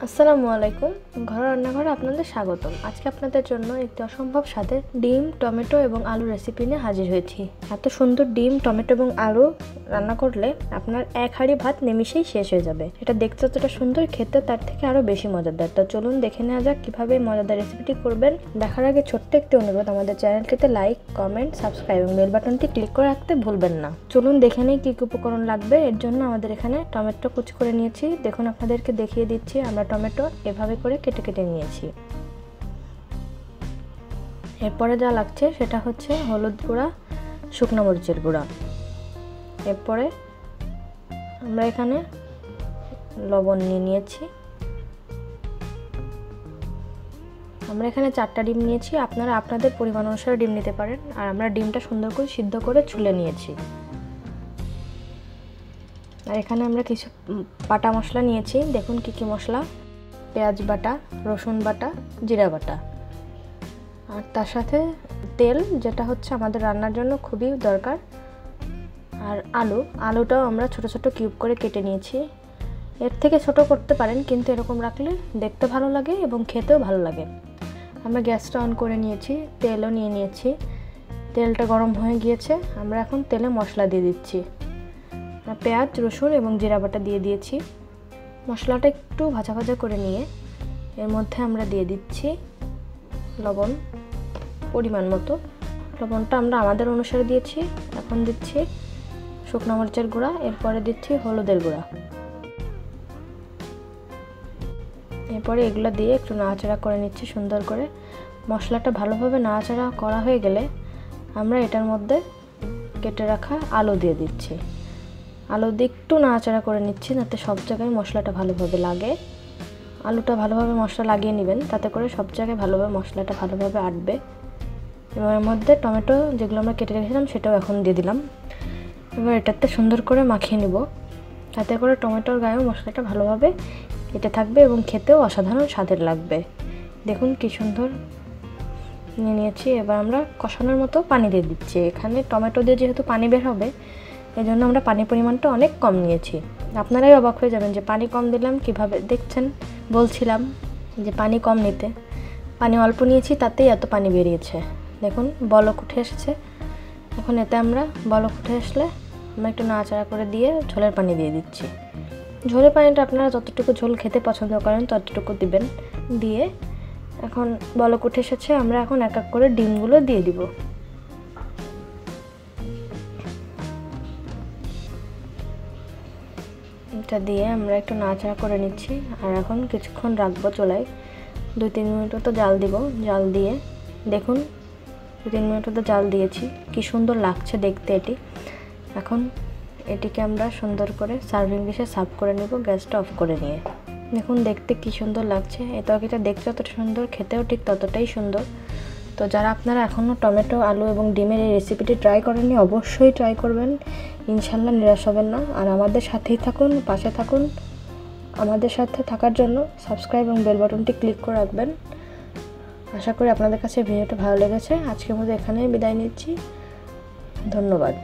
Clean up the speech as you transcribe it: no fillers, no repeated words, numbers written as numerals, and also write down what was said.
আসসালামু আলাইকুম। ঘরোয়া রান্নাঘরে আপনাদের স্বাগতম। আজকে আপনাদের জন্য একটি অসম্ভব স্বাদের ডিম, টমেটো এবং আলু রেসিপি নিয়ে হাজির হয়েছি। এত সুন্দর ডিম, টমেটো এবং আলু রান্না করলে আপনার এক হাঁড়ি ভাত নিমিষেই শেষ হয়ে যাবে। এটা দেখতে যতটা সুন্দর, খেতে তার থেকে আরও বেশি মজাদার। তো চলুন দেখে নেওয়া যাক কীভাবে মজাদার রেসিপিটি করবেন। দেখার আগে ছোট্ট একটি অনুরোধ, আমাদের চ্যানেলটিতে লাইক, কমেন্ট, সাবস্ক্রাইব এবং বেল বাটনটি ক্লিক করে রাখতে ভুলবেন না। চলুন দেখে নেই কী কী উপকরণ লাগবে। এর জন্য আমাদের এখানে টমেটো কুচি করে নিয়েছি। দেখুন আপনাদেরকে দেখিয়ে দিচ্ছি, আমরা টমেটো এভাবে করে কেটে কেটে নিয়েছি। এরপরে যা লাগছে সেটা হচ্ছে হলুদ গুঁড়া, শুকনো মরিচের গুঁড়া। এরপরে আমরা এখানে লবণ নিয়েছি। আমরা এখানে 4টা ডিম নিয়েছি, আপনারা আপনাদের পরিমাণ অনুসারে ডিম নিতে পারেন। আর আমরা ডিমটা সুন্দর করে সিদ্ধ করে ছুলে নিয়েছি। আর এখানে আমরা কিছু বাটা মশলা নিয়েছি। দেখুন কি কি মশলা: পেঁয়াজ বাটা, রসুন বাটা, জিরা বাটা, আর তার সাথে তেল, যেটা হচ্ছে আমাদের রান্নার জন্য খুবই দরকার। আর আলুটাও আমরা ছোট ছোট কিউব করে কেটে নিয়েছি। এর থেকে ছোট করতে পারেন, কিন্তু এরকম রাখলে দেখতে ভালো লাগে এবং খেতেও ভালো লাগে। আমরা গ্যাসটা অন করে নিয়েছি, তেলও নিয়ে নিয়েছি। তেলটা গরম হয়ে গিয়েছে, আমরা এখন তেলে মশলা দিয়ে দিচ্ছি। পেঁয়াজ, রসুন এবং জিরা বাটা দিয়ে দিয়েছি। মশলাটা একটু ভাজা ভাজা করে নিয়ে এর মধ্যে আমরা দিয়ে দিচ্ছি লবণ পরিমাণ মতো। লবণটা আমরা আমাদের অনুসারে দিয়েছি। এখন দিচ্ছি শুকনো মরিচের গুঁড়া, এরপরে দিচ্ছি হলুদের গুঁড়া। এরপরে এগুলো দিয়ে একটু নাড়াচাড়া করে নিচ্ছি সুন্দর করে। মশলাটা ভালোভাবে নাড়াচাড়া করা হয়ে গেলে আমরা এটার মধ্যে কেটে রাখা আলু দিয়ে দিচ্ছি। আলু দিয়ে একটু নাড়াচাড়া করে নিচ্ছি, যাতে সব জায়গায় মশলাটা ভালোভাবে লাগে। আলুটা ভালোভাবে মশলা লাগিয়ে নেবেন, তাতে করে সব জায়গায় ভালোভাবে মশলাটা ভালোভাবে আটবে। এবং এর মধ্যে টমেটো যেগুলো আমরা কেটে রেখেছিলাম সেটাও এখন দিয়ে দিলাম। এবার এটাতে সুন্দর করে মাখিয়ে নিব, তাতে করে টমেটোর গায়েও মশলাটা ভালোভাবে কেটে থাকবে এবং খেতেও অসাধারণ স্বাদের লাগবে। দেখুন কি সুন্দর নিয়ে নিয়েছি। এবার আমরা কষানোর মতো পানি দিয়ে দিচ্ছি। এখানে টমেটো দিয়ে যেহেতু পানি বের হবে, এই জন্য আমরা পানির পরিমাণটা অনেক কম নিয়েছি। আপনারাই অবাক হয়ে যাবেন যে পানি কম দিলাম কিভাবে। দেখছেন, বলছিলাম যে পানি কম নিতে, পানি অল্প নিয়েছি, তাতেই এত পানি বেরিয়েছে। দেখুন বলক উঠে এসেছে। এখন এতে আমরা বলক উঠে আসলে আমরা একটু নাড়াচাড়া করে দিয়ে ঝোলের পানি দিয়ে দিচ্ছি। ঝোলের পানিটা আপনারা যতটুকু ঝোল খেতে পছন্দ করেন ততটুকু দিবেন। দিয়ে এখন বলক উঠে এসেছে, আমরা এখন এক এক করে ডিমগুলো দিয়ে দিব। এটা দিয়ে আমরা একটু নাড়াচাড়া করে নিচ্ছি। আর এখন কিছুক্ষণ রাখবো চুলায়, 2-3 মিনিট মতো জাল দিব। জাল দিয়ে দেখুন 2-3 মিনিট মতো জাল দিয়েছি, কি সুন্দর লাগছে দেখতে এটি। এখন এটিকে আমরা সুন্দর করে সার্ভিং ডিশে সার্ভ করে নেব, গ্যাসটা অফ করে নিয়ে। দেখুন দেখতে কি সুন্দর লাগছে। এই তরকারিটা দেখতে যতটা সুন্দর, খেতেও ঠিক ততটাই সুন্দর। তো যারা আপনারা এখনও টমেটো, আলু এবং ডিমের এই রেসিপিটি ট্রাই করেননি, অবশ্যই ট্রাই করবেন, ইনশাল্লাহ নিরাশ হবেন না। আর আমাদের সাথেই থাকুন, পাশে থাকুন। আমাদের সাথে থাকার জন্য সাবস্ক্রাইব এবং বেল বাটনটি ক্লিক করে রাখবেন। আশা করি আপনাদের কাছে ভিডিওটা ভালো লেগেছে। আজকের মধ্যে এখানেই বিদায় নিচ্ছি। ধন্যবাদ।